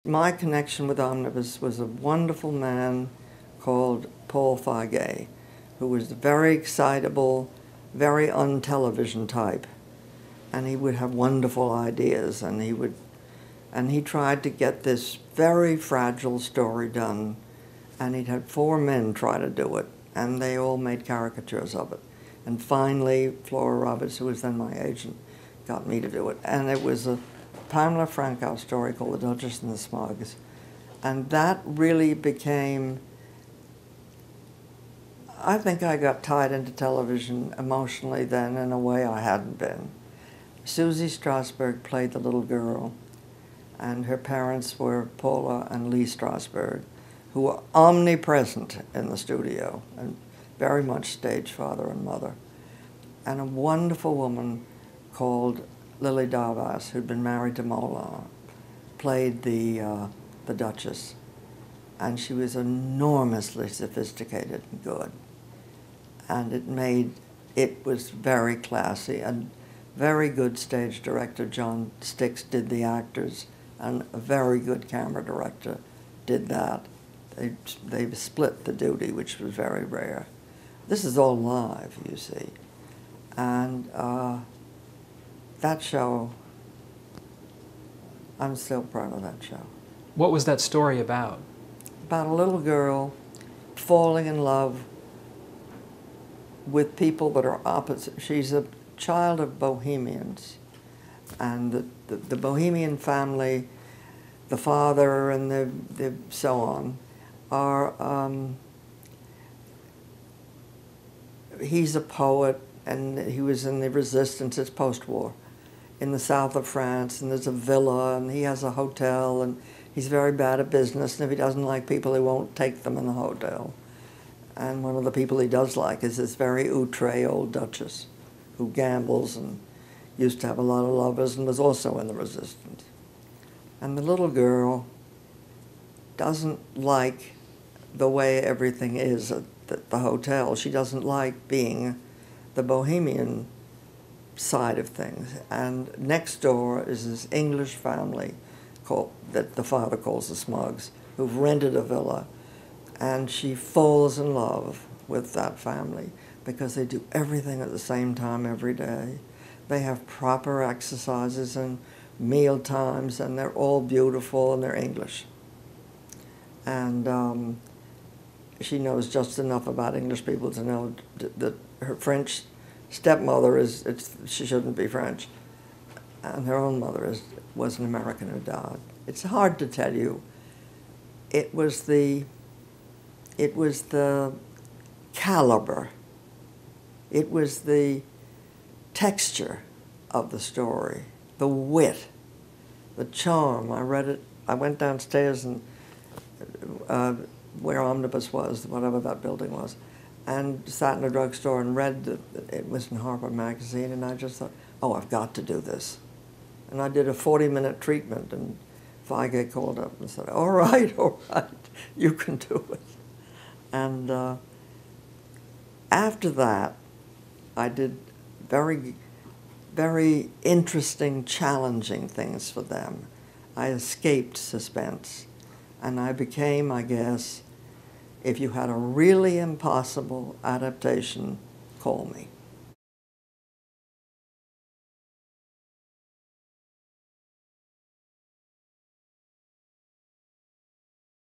My connection with Omnibus was a wonderful man called Paul Feige, who was a very excitable, very untelevision type. And he would have wonderful ideas, and he tried to get this very fragile story done, and he'd had 4 men try to do it, and they all made caricatures of it. And finally, Flora Roberts, who was then my agent, got me to do it. And it was a Pamela Frankow story called The Duchess and the Smugs. And that really became, I think I got tied into television emotionally then in a way I hadn't been. Susie Strasberg played the little girl, and her parents were Paula and Lee Strasberg, who were omnipresent in the studio and very much stage father and mother. And a wonderful woman called Lily Davas, who'd been married to Mola, played the Duchess. And she was enormously sophisticated and good. And it was very classy, and very good stage director John Stix did the actors, and a very good camera director did that. They split the duty, which was very rare. This is all live, you see. And that show, I'm still proud of that show. What was that story about? About a little girl falling in love with people that are opposite. She's a child of Bohemians, and the Bohemian family, the father and the so on, are, he's a poet, and he was in the resistance. It's post-war in the south of France, and there's a villa, and he has a hotel, and he's very bad at business, and if he doesn't like people, he won't take them in the hotel. And one of the people he does like is this very outre old Duchess, who gambles and used to have a lot of lovers and was also in the resistance. And the little girl doesn't like the way everything is at the hotel. She doesn't like being the Bohemian side of things. And next door is this English family that the father calls the Smugs, who've rented a villa. And she falls in love with that family because they do everything at the same time every day. They have proper exercises and meal times, and they're all beautiful, and they're English. And she knows just enough about English people to know that her French stepmother she shouldn't be French, and her own mother was an American who died. It's hard to tell you. It was the caliber, it was the texture of the story, the wit, the charm. I read it, I went downstairs and where Omnibus was, whatever that building was, and sat in a drugstore and read it was in Harper Magazine, and I just thought, oh, I've got to do this. And I did a 40-minute treatment, and Feige called up and said, all right, you can do it. And after that, I did very, very interesting, challenging things for them. I escaped suspense, and I became, I guess, if you had a really impossible adaptation, call me.